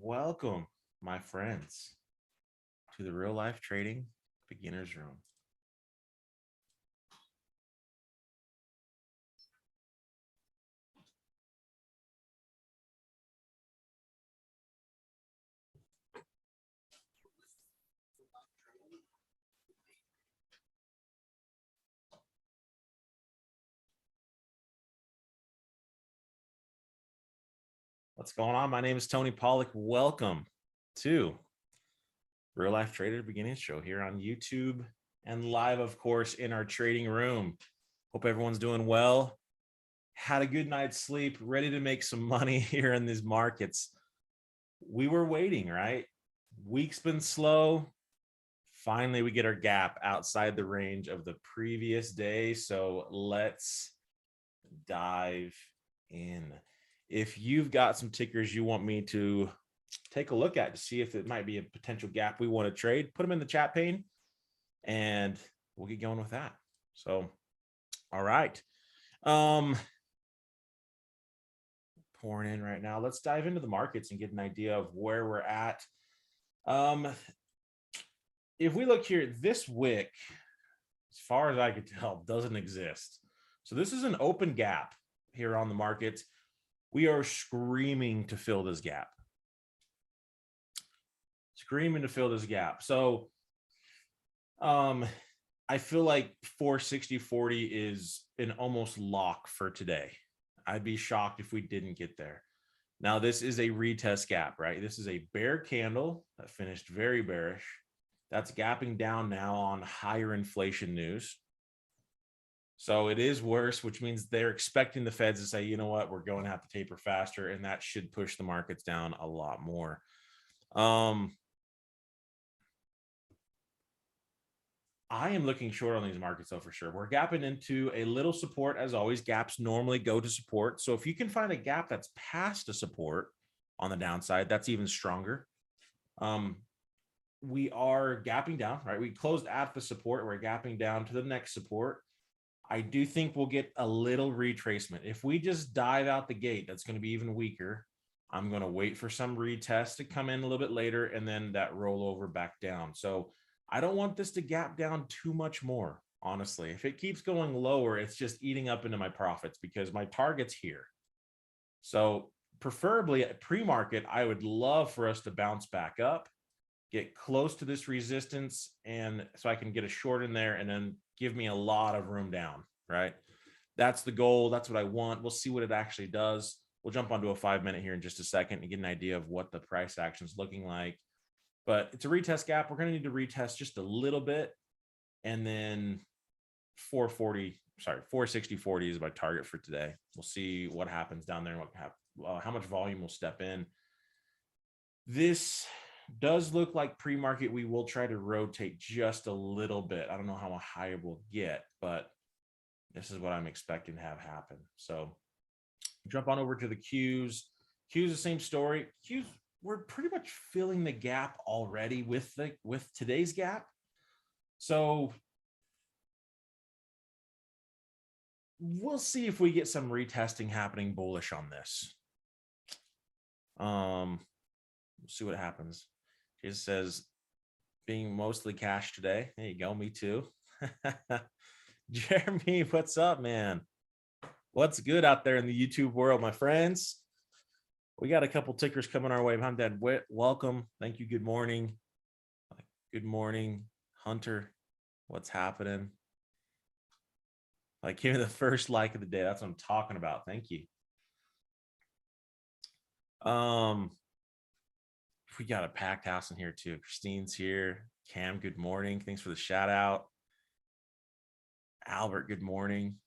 Welcome, my friends, to the Real Life Trading Beginner's Room. What's going on? My name is Tony Pollock. Welcome to Real Life Trader Beginning Show here on YouTube and live, of course, in our trading room. Hope everyone's doing well. Had a good night's sleep, ready to make some money here in these markets. We were waiting, right? Week's been slow. Finally, we get our gap outside the range of the previous day. So let's dive in. If you've got some tickers you want me to take a look at to see if it might be a potential gap we want to trade, put them in the chat pane and we'll get going with that. So, all right. Pouring in right now. Let's dive into the markets and get an idea of where we're at. If we look here, this wick, as far as I could tell, doesn't exist. So this is an open gap here on the market. We are screaming to fill this gap. Screaming to fill this gap. So I feel like 460.40 is an almost lock for today. I'd be shocked if we didn't get there. Now, this is a retest gap, right? This is a bear candle that finished very bearish. That's gapping down now on higher inflation news. So it is worse, which means they're expecting the Feds to say, you know what, we're going to have to taper faster, and that should push the markets down a lot more. I am looking short on these markets, though, for sure. We're gapping into a little support. As always, gaps normally go to support. So if you can find a gap that's past a support on the downside, that's even stronger. We are gapping down, right? We closed at the support. We're gapping down to the next support. I do think we'll get a little retracement. If we just dive out the gate, that's going to be even weaker. I'm going to wait for some retest to come in a little bit later and then that rollover back down. So I don't want this to gap down too much more, honestly. If it keeps going lower, it's just eating up into my profits because my target's here. So preferably at pre-market, I would love for us to bounce back up, get close to this resistance, and so I can get a short in there and then give me a lot of room down, right? That's the goal. That's what I want. We'll see what it actually does. We'll jump onto a 5-minute here in just a second and get an idea of what the price action is looking like. But it's a retest gap. We're going to need to retest just a little bit. And then 460.40 is my target for today. We'll see what happens down there and how much volume will step in. This does look like pre-market. We will try to rotate just a little bit. I don't know how high we'll get, but this is what I'm expecting to have happen. So jump on over to the Qs. Qs, the same story. Qs, we're pretty much filling the gap already with today's gap. So we'll see if we get some retesting happening bullish on this. We'll see what happens. It says being mostly cash today. There you go. Me too. Jeremy, what's up, man? What's good out there in the YouTube world, my friends? We got a couple tickers coming our way. I'm Dad Witt. Welcome. Thank you. Good morning. Good morning, Hunter. What's happening? Like, give me the first like of the day. That's what I'm talking about. Thank you. We got a packed house in here too. Christine's here. Cam, good morning. Thanks for the shout out. Albert, good morning.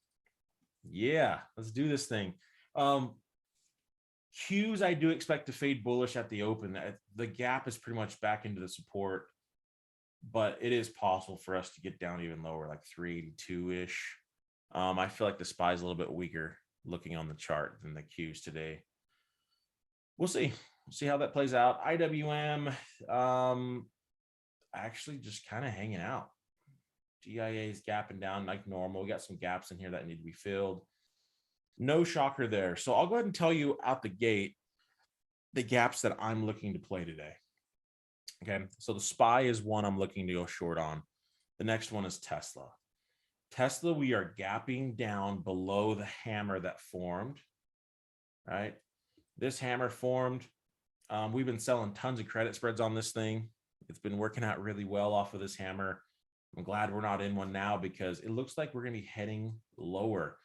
Yeah, let's do this thing. Qs, I do expect to fade bullish at the open. The gap is pretty much back into the support, but it is possible for us to get down even lower, like 382-ish. I feel like the SPY is a little bit weaker looking on the chart than the Qs today. We'll see. We'll see how that plays out. IWM, actually just kind of hanging out. DIA is gapping down like normal. We got some gaps in here that need to be filled. No shocker there. So I'll go ahead and tell you out the gate, the gaps that I'm looking to play today. Okay, so the SPY is one I'm looking to go short on. The next one is Tesla. Tesla, we are gapping down below the hammer that formed, right? This hammer formed. We've been selling tons of credit spreads on this thing. It's been working out really well off of this hammer. I'm glad we're not in one now because it looks like we're going to be heading lower.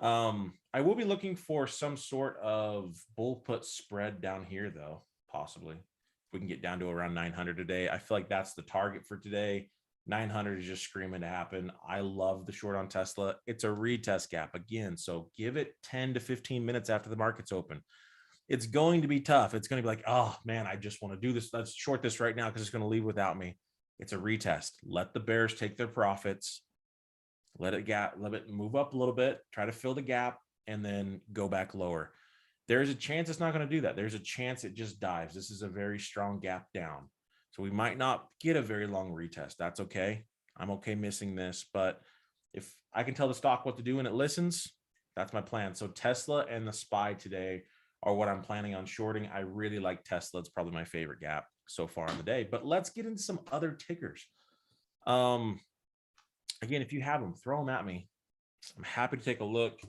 I will be looking for some sort of bull put spread down here, though, possibly. If we can get down to around 900 today, I feel like that's the target for today. 900 is just screaming to happen. I love the short on Tesla. It's a retest gap again. So give it 10 to 15 minutes after the market's open. It's going to be tough. It's going to be like, oh man, I just want to do this. Let's short this right now because it's going to leave without me. It's a retest. Let the bears take their profits. Let it move up a little bit, try to fill the gap, and then go back lower. There's a chance it's not going to do that. There's a chance it just dives. This is a very strong gap down. So we might not get a very long retest. That's okay. I'm okay missing this, but if I can tell the stock what to do and it listens, that's my plan. So Tesla and the SPY today are what I'm planning on shorting. I really like Tesla. It's probably my favorite gap so far in the day, but let's get into some other tickers. Again, if you have them, throw them at me. I'm happy to take a look.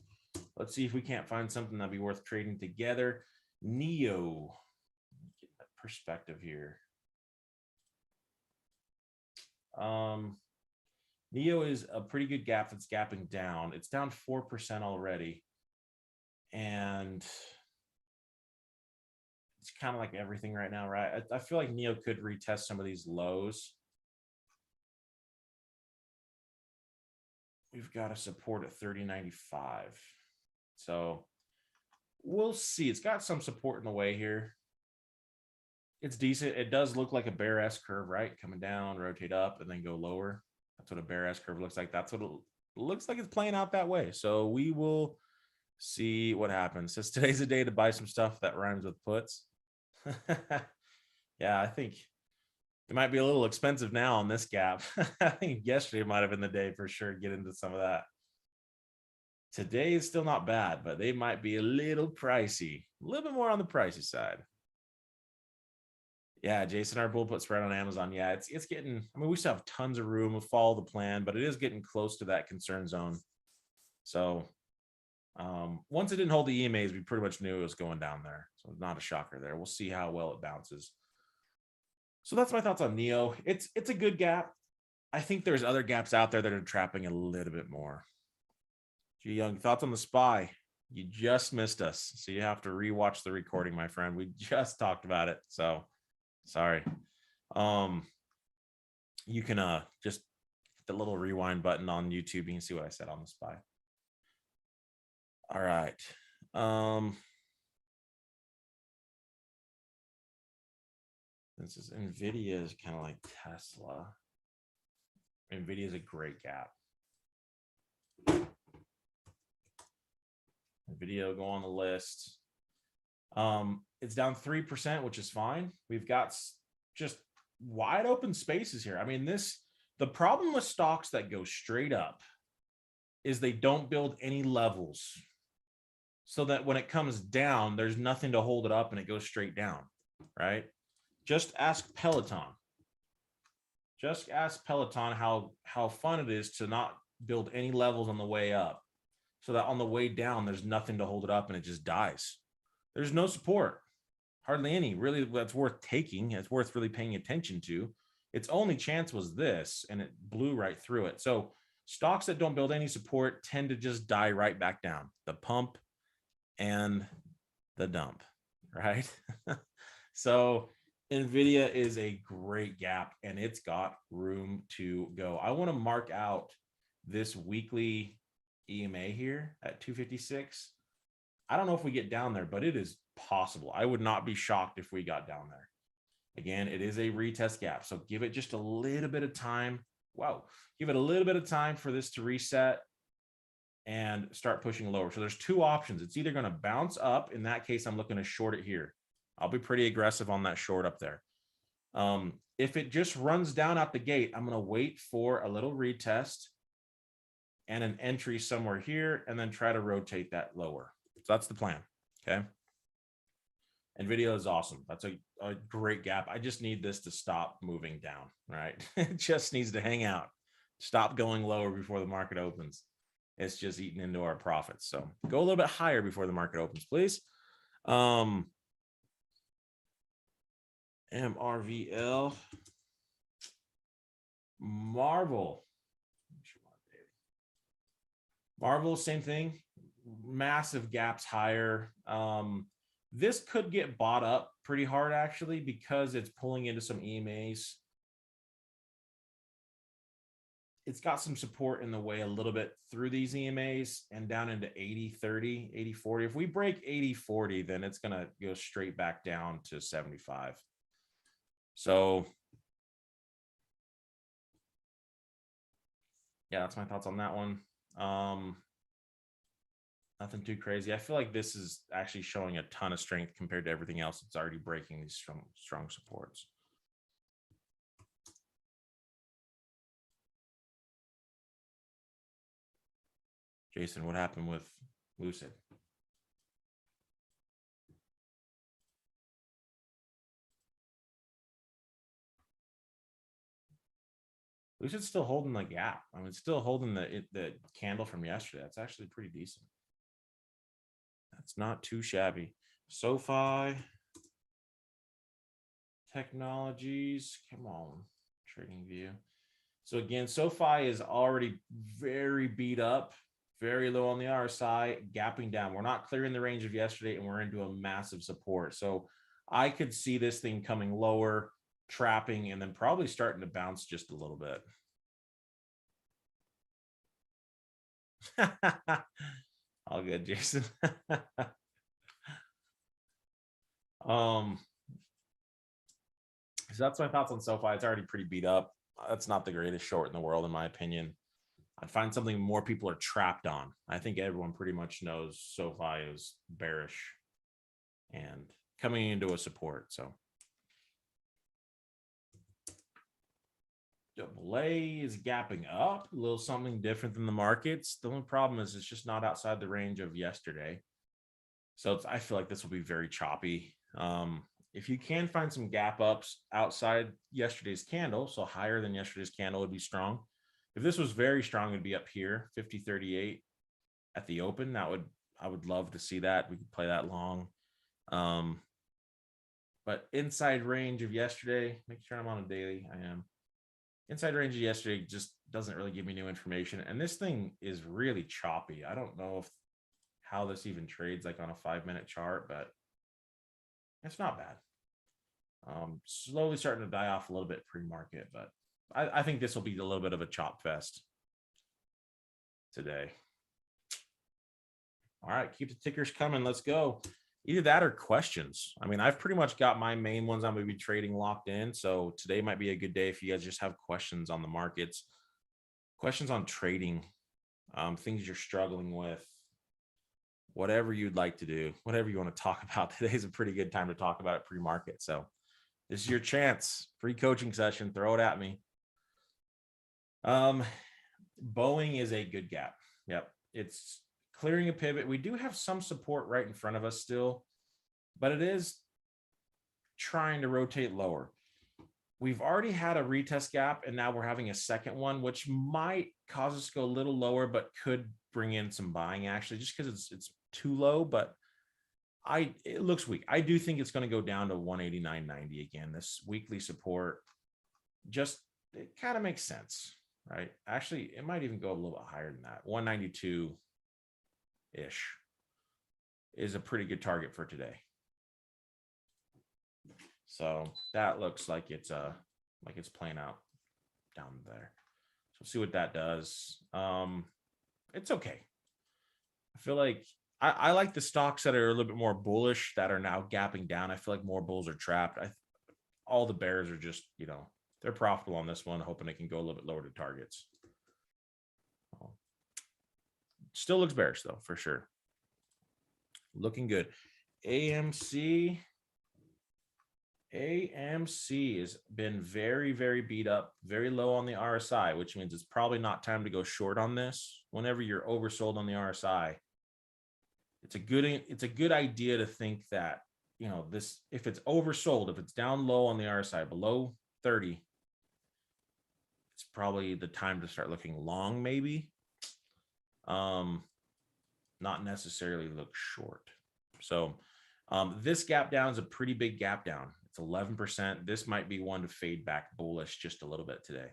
Let's see if we can't find something that'd be worth trading together. NEO, get that perspective here. NEO is a pretty good gap that's gapping down. It's down 4% already. And it's kind of like everything right now, right? I feel like NEO could retest some of these lows. We've got a support at 30.95. So we'll see. It's got some support in the way here. It's decent. It does look like a bear S curve, right? Coming down, rotate up, and then go lower. That's what a bear S curve looks like. That's what it looks like. It's playing out that way. So we will see what happens. Since today's a day to buy some stuff that rhymes with puts. Yeah, I think it might be a little expensive now on this gap. I think yesterday might have been the day for sure. Get into some of that. Today is still not bad, but they might be a little pricey, a little bit more on the pricey side. Yeah, Jason, our bull put spread on Amazon. Yeah, it's getting, I mean, we still have tons of room. We'll follow the plan, but it is getting close to that concern zone. So once it didn't hold the EMAs, we pretty much knew it was going down there. So not a shocker there. We'll see how well it bounces. So that's my thoughts on NEO. It's a good gap. I think there's other gaps out there that are trapping a little bit more. G Young, thoughts on the SPY? You just missed us, so you have to rewatch the recording, my friend. We just talked about it, so sorry. You can just hit the little rewind button on YouTube. You can see what I said on the SPY. All right. This is NVIDIA is kind of like Tesla. NVIDIA is a great gap. NVIDIA will go on the list. It's down 3%, which is fine. We've got just wide open spaces here. I mean, the problem with stocks that go straight up is they don't build any levels so that when it comes down, there's nothing to hold it up and it goes straight down, right? Just ask Peloton. Just ask Peloton how fun it is to not build any levels on the way up so that on the way down, there's nothing to hold it up and it just dies. There's no support, hardly any really that's worth taking. It's worth really paying attention to. Its only chance was this, and it blew right through it. So stocks that don't build any support tend to just die right back down. The pump and the dump, right? So NVIDIA is a great gap, and it's got room to go. I want to mark out this weekly EMA here at 256. I don't know if we get down there, but it is possible. I would not be shocked if we got down there. Again, it is a retest gap, so give it just a little bit of time. Wow. Give it a little bit of time for this to reset and start pushing lower. So there's two options. It's either going to bounce up. In that case, I'm looking to short it here. I'll be pretty aggressive on that short up there. If it just runs down out the gate, I'm going to wait for a little retest and an entry somewhere here, and then try to rotate that lower. So that's the plan. Okay. NVIDIA is awesome. That's a great gap. I just need this to stop moving down, right? It just needs to hang out, stop going lower before the market opens. It's just eating into our profits. So go a little bit higher before the market opens, please. MRVL. Marvel. Marvel, same thing. Massive gaps higher. This could get bought up pretty hard, actually, because it's pulling into some EMAs. It's got some support in the way a little bit through these EMAs and down into 80-30, 80-40. If we break 80-40, then it's going to go straight back down to 75. So yeah, that's my thoughts on that one. Nothing too crazy. I feel like this is actually showing a ton of strength compared to everything else. It's already breaking these strong supports. Jason, what happened with Lucid? Lucid's still holding the gap. I mean, it's still holding the candle from yesterday. That's actually pretty decent. That's not too shabby. SoFi Technologies, come on, Trading View. So again, SoFi is already very beat up, very low on the RSI, gapping down. We're not clearing the range of yesterday, and we're into a massive support. So I could see this thing coming lower, trapping, and then probably starting to bounce just a little bit. All good, Jason. So that's my thoughts on SoFi. It's already pretty beat up. That's not the greatest short in the world, in my opinion. I'd find something more people are trapped on. I think everyone pretty much knows SoFi is bearish and coming into a support. So AA is gapping up, a little something different than the markets. The only problem is it's just not outside the range of yesterday. So I feel like this will be very choppy. If you can find some gap ups outside yesterday's candle, so higher than yesterday's candle would be strong. If this was very strong, it'd be up here, 50.38 at the open. I would love to see that. We could play that long. But inside range of yesterday, make sure I'm on a daily. I am. Inside range of yesterday just doesn't really give me new information. And this thing is really choppy. I don't know how this even trades like on a 5-minute chart, but it's not bad. Slowly starting to die off a little bit pre-market, but I think this will be a little bit of a chop fest today. All right, keep the tickers coming. Let's go. Either that or questions. I mean, I've pretty much got my main ones I'm going to be trading locked in. So today might be a good day if you guys just have questions on the markets, questions on trading, things you're struggling with, whatever you'd like to do, whatever you want to talk about. Today's a pretty good time to talk about it pre-market. So this is your chance. Free coaching session. Throw it at me. Boeing is a good gap. Yep. It's clearing a pivot. We do have some support right in front of us still, but it is trying to rotate lower. We've already had a retest gap, and now we're having a second one, which might cause us to go a little lower, but could bring in some buying actually, just because it's too low. But it looks weak. I do think it's going to go down to 189.90 again. This weekly support, just it kind of makes sense, right? Actually, it might even go a little bit higher than that. 192 ish is a pretty good target for today. So that looks like it's playing out down there. So see what that does. It's okay. I feel like I like the stocks that are a little bit more bullish that are now gapping down. I feel like more bulls are trapped. All the bears are just, they're profitable on this one, hoping it can go a little bit lower to targets. Still looks bearish though, for sure. Looking good. AMC has been very, very beat up, very low on the RSI, which means it's probably not time to go short on this. Whenever you're oversold on the RSI, it's a good idea to think that you know, this, if it's oversold, if it's down low on the RSI below 30, it's probably the time to start looking long, maybe. Not necessarily look short. So this gap down is a pretty big gap down. It's 11%. This might be one to fade back bullish just a little bit today.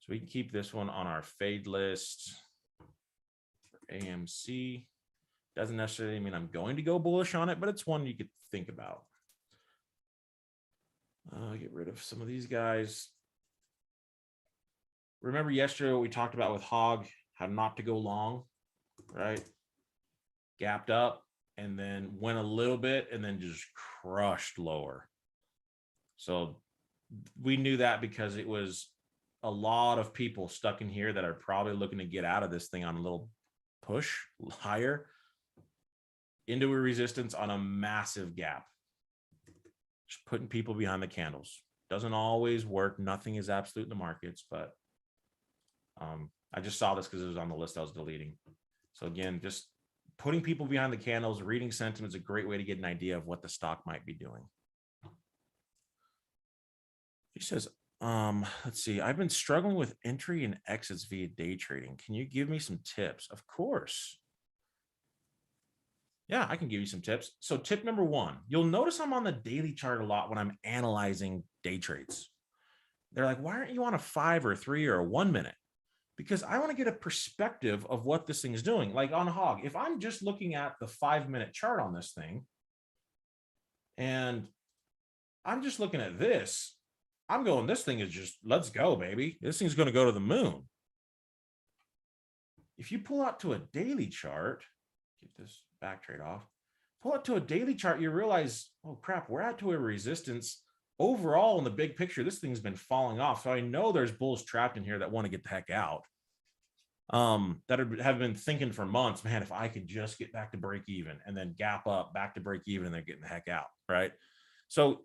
So we can keep this one on our fade list for AMC. Doesn't necessarily mean I'm going to go bullish on it, but it's one you could think about. Get rid of some of these guys. Remember yesterday what we talked about with Hog, how not to go long, right? Gapped up and then went a little bit and then just crushed lower. So we knew that because it was a lot of people stuck in here that are probably looking to get out of this thing on a little push higher into a resistance on a massive gap. Just putting people behind the candles. Doesn't always work. Nothing is absolute in the markets, but I just saw this because it was on the list I was deleting. So again, just putting people behind the candles, reading sentiment is a great way to get an idea of what the stock might be doing. He says, let's see, I've been struggling with entry and exits via day trading. Can you give me some tips? Of course. Yeah, I can give you some tips. So tip number one, you'll notice I'm on the daily chart a lot when I'm analyzing day trades. They're like, why aren't you on a 5 or 3 or a 1 minute? Because I want to get a perspective of what this thing is doing. Like on Hog, if I'm just looking at the 5-minute chart on this thing, and I'm just looking at this, I'm going, this thing is just, let's go, baby. This thing's going to go to the moon. If you pull out to a daily chart, get this back trade off, pull out to a daily chart, you realize, oh crap, we're at to a resistance. Overall, in the big picture, this thing's been falling off. So I know there's bulls trapped in here that want to get the heck out. That have been thinking for months, man, if I could just get back to break even and then gap up back to break even and they're getting the heck out, right? So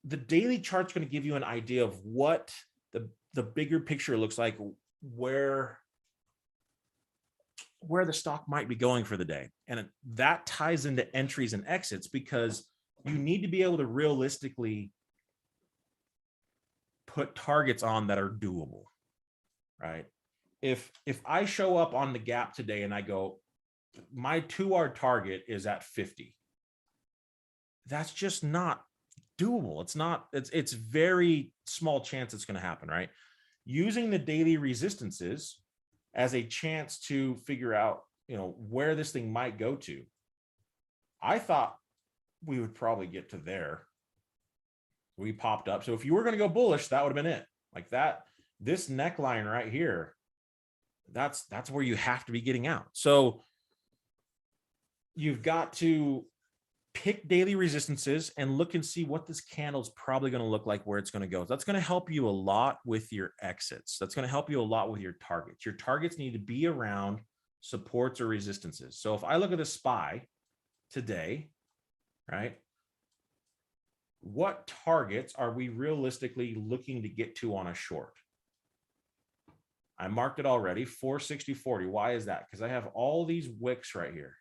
the daily chart's going to give you an idea of what the bigger picture looks like, where the stock might be going for the day. And that ties into entries and exits because you need to be able to realistically put targets on that are doable, right? If I show up on the gap today and I go, my 2R target is at 50, that's just not doable. It's very small chance it's going to happen, right? Using the daily resistances as a chance to figure out, where this thing might go to. I thought we would probably get to there. We popped up. So if you were going to go bullish, that would have been it. Like that, this neckline right here, that's where you have to be getting out. So you've got to pick daily resistances and look and see what this candle is probably going to look like, where it's going to go. That's going to help you a lot with your exits. That's going to help you a lot with your targets. Your targets need to be around supports or resistances. So if I look at the SPY today, right? What targets are we realistically looking to get to on a short? I marked it already, 460.40. Why is that? Because I have all these wicks right here.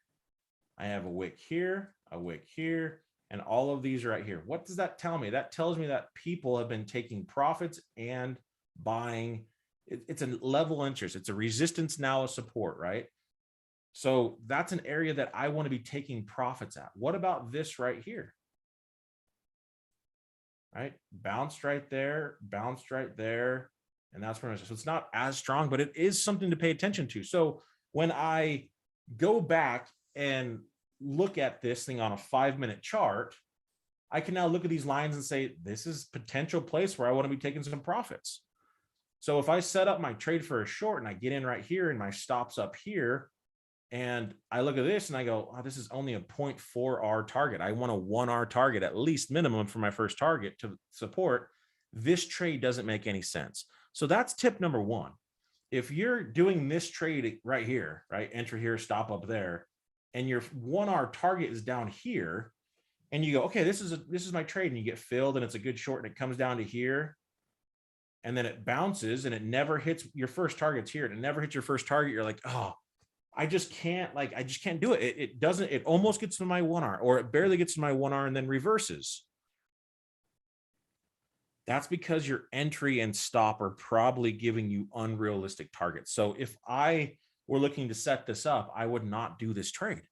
I have a wick here, and all of these right here. What does that tell me? That tells me that people have been taking profits and buying. It's a level interest. It's a resistance, now a support, right? So that's an area that I want to be taking profits at. What about this right here? Right? Bounced right there, and that's pretty much. So it's not as strong, but it is something to pay attention to. So when I go back and look at this thing on a 5-minute chart, I can now look at these lines and say, this is potential place where I want to be taking some profits. So if I set up my trade for a short and I get in right here and my stop's up here, and I look at this and I go, oh, this is only a 0.4R target. I want a 1R target at least minimum for my first target to support. This trade doesn't make any sense. So that's tip number one. If you're doing this trade right here, right, enter here, stop up there, and your 1R target is down here, and you go, okay, this is my trade, and you get filled and it's a good short and it comes down to here, and then it bounces and it never hits your first targets here, and it never hits your first target, you're like, oh, I just can't do it. It almost gets to my 1R, or it barely gets to my 1R and then reverses. That's because your entry and stop are probably giving you unrealistic targets. So if I were looking to set this up, I would not do this trade,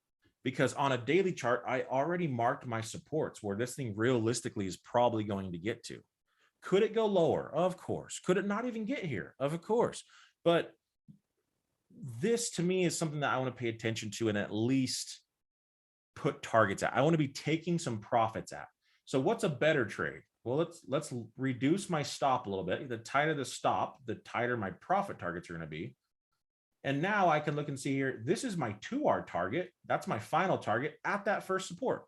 because on a daily chart, I already marked my supports where this thing realistically is probably going to get to. Could it go lower? Of course. Could it not even get here? Of course. But this to me is something that I want to pay attention to and at least put targets at. I want to be taking some profits at. So what's a better trade? Well, let's reduce my stop a little bit. The tighter the stop, the tighter my profit targets are going to be. And now I can look and see here, this is my 2R target. That's my final target at that first support.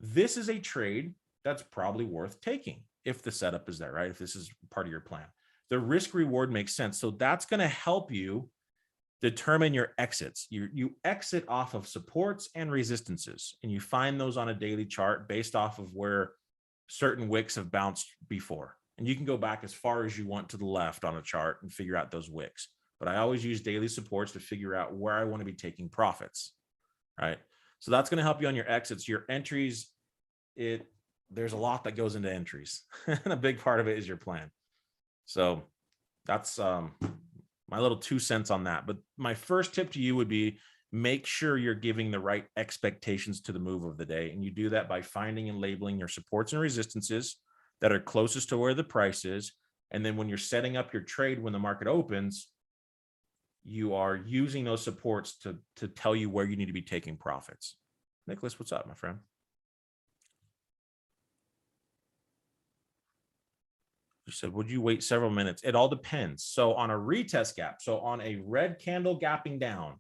This is a trade that's probably worth taking if the setup is there, right? If this is part of your plan. The risk reward makes sense. So that's going to help you determine your exits. You exit off of supports and resistances, and you find those on a daily chart based off of where certain wicks have bounced before. And you can go back as far as you want to the left on a chart and figure out those wicks. But I always use daily supports to figure out where I want to be taking profits, right? So that's going to help you on your exits. Your entries, there's a lot that goes into entries. And a big part of it is your plan. So that's my little 2 cents on that. But my first tip to you would be, make sure you're giving the right expectations to the move of the day. And you do that by finding and labeling your supports and resistances that are closest to where the price is. And then when you're setting up your trade, when the market opens, you are using those supports to tell you where you need to be taking profits. Nicholas, what's up, my friend? You said, would you wait several minutes? It all depends. So on a retest gap, so on a red candle gapping down,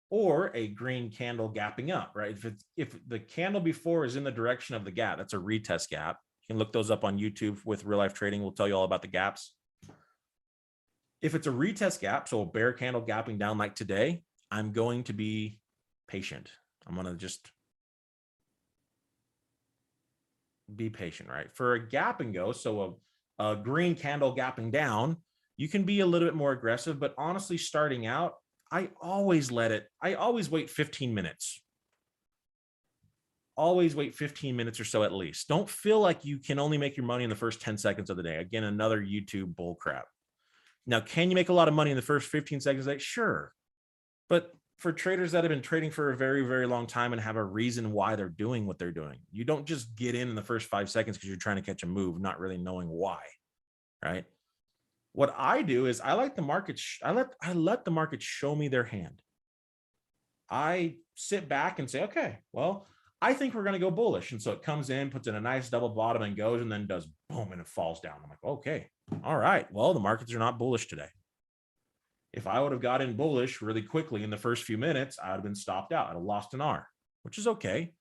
or a green candle gapping up, right? If the candle before is in the direction of the gap, that's a retest gap. You can look those up on YouTube with Real Life Trading. We'll tell you all about the gaps. If it's a retest gap, so a bear candle gapping down like today, I'm going to be patient. I'm going to just be patient, right? For a gap and go, so a green candle gapping down, you can be a little bit more aggressive, but honestly, starting out, I always wait 15 minutes. Always wait 15 minutes or so at least. Don't feel like you can only make your money in the first 10 seconds of the day. Again, another YouTube bull crap. Now, can you make a lot of money in the first 15 seconds of the day? Sure. But for traders that have been trading for a very, very long time and have a reason why they're doing what they're doing, you don't just get in the first 5 seconds because you're trying to catch a move, not really knowing why, right? What I do is I let the market show me their hand. I sit back and say, okay, well, I think we're going to go bullish. And so it comes in, puts in a nice double bottom and goes, and then does boom, and it falls down. I'm like, okay, all right, well, the markets are not bullish today. If I would have got in bullish really quickly in the first few minutes, I would have been stopped out. I'd have lost an R, which is okay.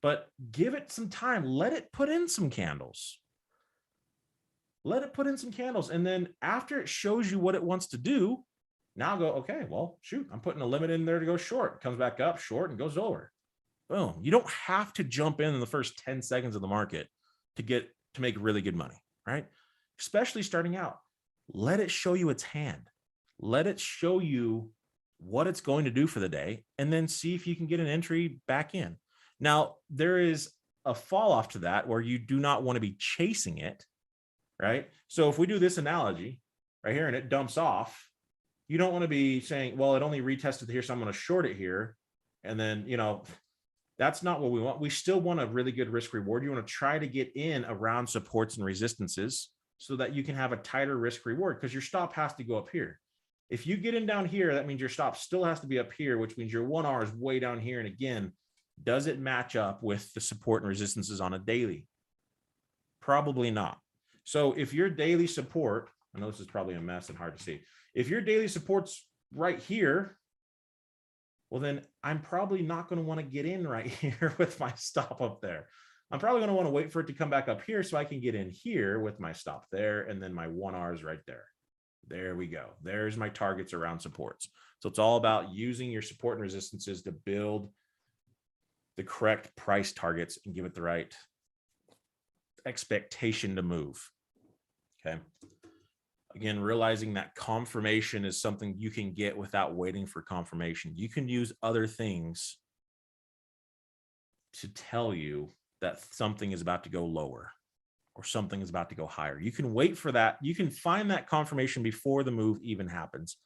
But give it some time. Let it put in some candles. Let it put in some candles. And then after it shows you what it wants to do, now go, okay, well, shoot, I'm putting a limit in there to go short. It comes back up short and goes over. Boom. You don't have to jump in the first 10 seconds of the market to make really good money, right? Especially starting out. Let it show you its hand. Let it show you what it's going to do for the day, and then see if you can get an entry back in. Now, there is a fall off to that where you do not want to be chasing it, right? So if we do this analogy right here and it dumps off, you don't want to be saying, well, it only retested here, so I'm going to short it here. And then, that's not what we want. We still want a really good risk reward. You want to try to get in around supports and resistances so that you can have a tighter risk reward, because your stop has to go up here. If you get in down here, that means your stop still has to be up here, which means your 1R is way down here. And again, does it match up with the support and resistances on a daily? Probably not. So if your daily support, I know this is probably a mess and hard to see. If your daily support's right here, well, then I'm probably not going to want to get in right here with my stop up there. I'm probably going to want to wait for it to come back up here so I can get in here with my stop there, and then my 1R is right there. There we go. There's my targets around supports. So it's all about using your support and resistances to build the correct price targets and give it the right expectation to move. Okay. Again, realizing that confirmation is something you can get without waiting for confirmation. You can use other things to tell you that something is about to go lower or something is about to go higher. You can wait for that. You can find that confirmation before the move even happens.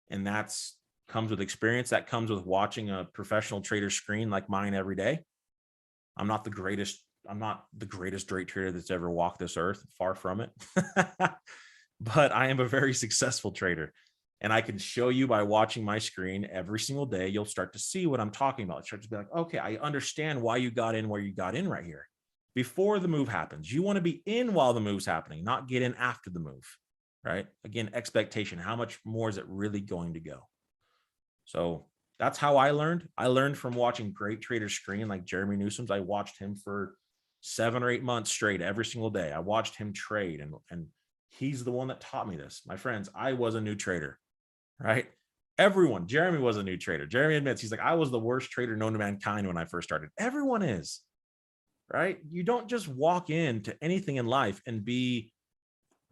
And that's comes with experience. That comes with watching a professional trader screen like mine every day. I'm not the greatest day trader that's ever walked this earth, far from it. But I am a very successful trader. And I can show you by watching my screen every single day, you'll start to see what I'm talking about. Start to be like, okay, I understand why you got in where you got in right here. Before the move happens, you want to be in while the move's happening, not get in after the move, right? Again, expectation. How much more is it really going to go? So that's how I learned. I learned from watching great traders screen like Jerremy Newsome's. I watched him for 7 or 8 months straight every single day. I watched him trade, and he's the one that taught me this. My friends, I was a new trader, right? Everyone, Jerremy was a new trader. Jerremy admits, he's like, I was the worst trader known to mankind when I first started. Everyone is, right? You don't just walk into anything in life and be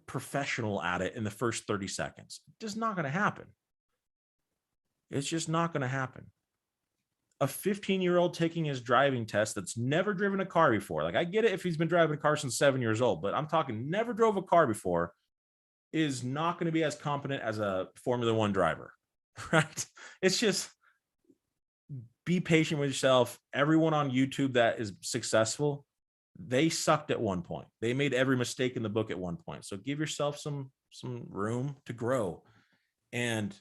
professional at it in the first 30 seconds. It's just not going to happen. It's just not going to happen. A 15-year-old taking his driving test that's never driven a car before. Like, I get it if he's been driving a car since 7 years old, but I'm talking never drove a car before, is not going to be as competent as a Formula One driver, right? It's just, be patient with yourself. Everyone on YouTube that is successful, they sucked at one point. They made every mistake in the book at one point. So give yourself some room to grow and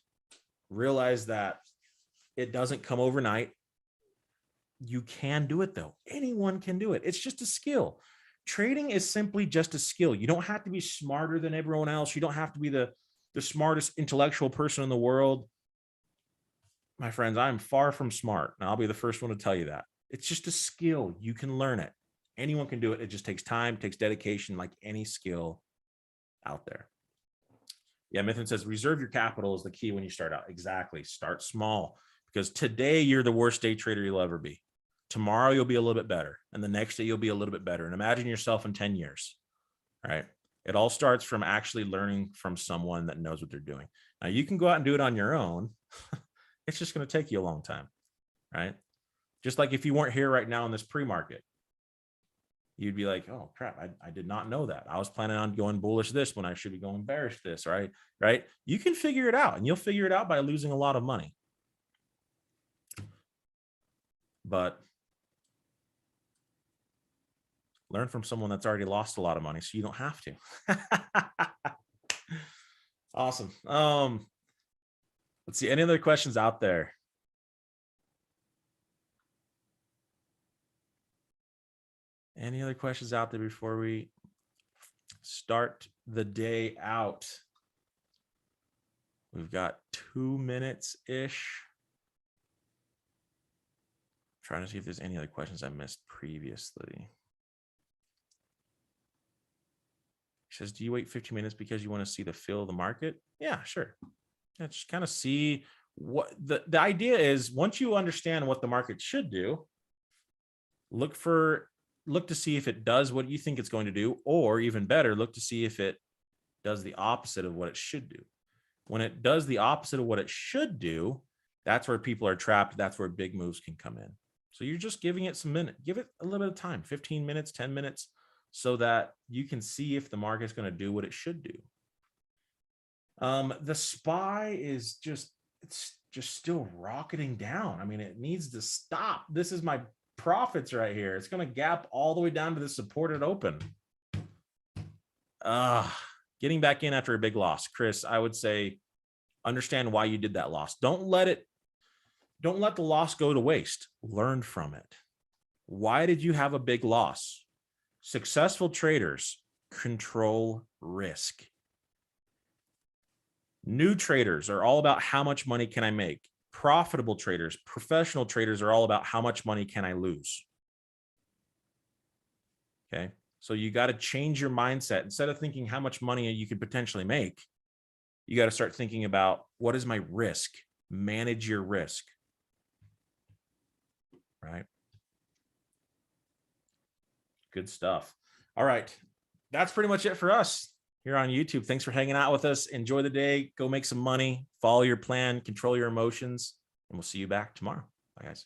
realize that it doesn't come overnight. You can do it though. Anyone can do it. It's just a skill. Trading is simply just a skill. You don't have to be smarter than everyone else. You don't have to be the smartest intellectual person in the world. My friends, I'm far from smart, and I'll be the first one to tell you that. It's just a skill. You can learn it. Anyone can do it. It just takes time, takes dedication, like any skill out there. Yeah, Mithun says, reserve your capital is the key when you start out. Exactly. Start small, because today you're the worst day trader you'll ever be. Tomorrow you'll be a little bit better, and the next day you'll be a little bit better. And imagine yourself in 10 years, right? It all starts from actually learning from someone that knows what they're doing. Now, you can go out and do it on your own. It's just going to take you a long time, right? Just like if you weren't here right now in this pre-market, you'd be like, oh crap, I did not know that. I was planning on going bullish this when I should be going bearish this, right? You can figure it out, and you'll figure it out by losing a lot of money. But learn from someone that's already lost a lot of money so you don't have to. Awesome. Let's see, any other questions out there? Any other questions out there before we start the day out? We've got 2 minutes-ish. Trying to see if there's any other questions I missed previously. He says, do you wait 15 minutes because you want to see the feel of the market? Yeah, sure. Yeah, just kind of see what the idea is. Once you understand what the market should do, look to see if it does what you think it's going to do, or even better, look to see if it does the opposite of what it should do. When it does the opposite of what it should do, that's where people are trapped. That's where big moves can come in. So you're just giving it some minutes. Give it a little bit of time, 15 minutes, 10 minutes, so that you can see if the market's going to do what it should do. The SPY is just still rocketing down. I mean, it needs to stop. This is my profits right here. It's going to gap all the way down to the supported open. Getting back in after a big loss. Chris, I would say understand why you did that loss. Don't let the loss go to waste. Learn from it. Why did you have a big loss? Successful traders control risk. New traders are all about how much money can I make. Profitable traders, professional traders are all about how much money can I lose. Okay. So you got to change your mindset. Instead of thinking how much money you could potentially make, you got to start thinking about, what is my risk? Manage your risk. Right. Good stuff. All right. That's pretty much it for us. here on YouTube. Thanks for hanging out with us. Enjoy the day. Go make some money. Follow your plan. Control your emotions. And we'll see you back tomorrow. Bye, guys.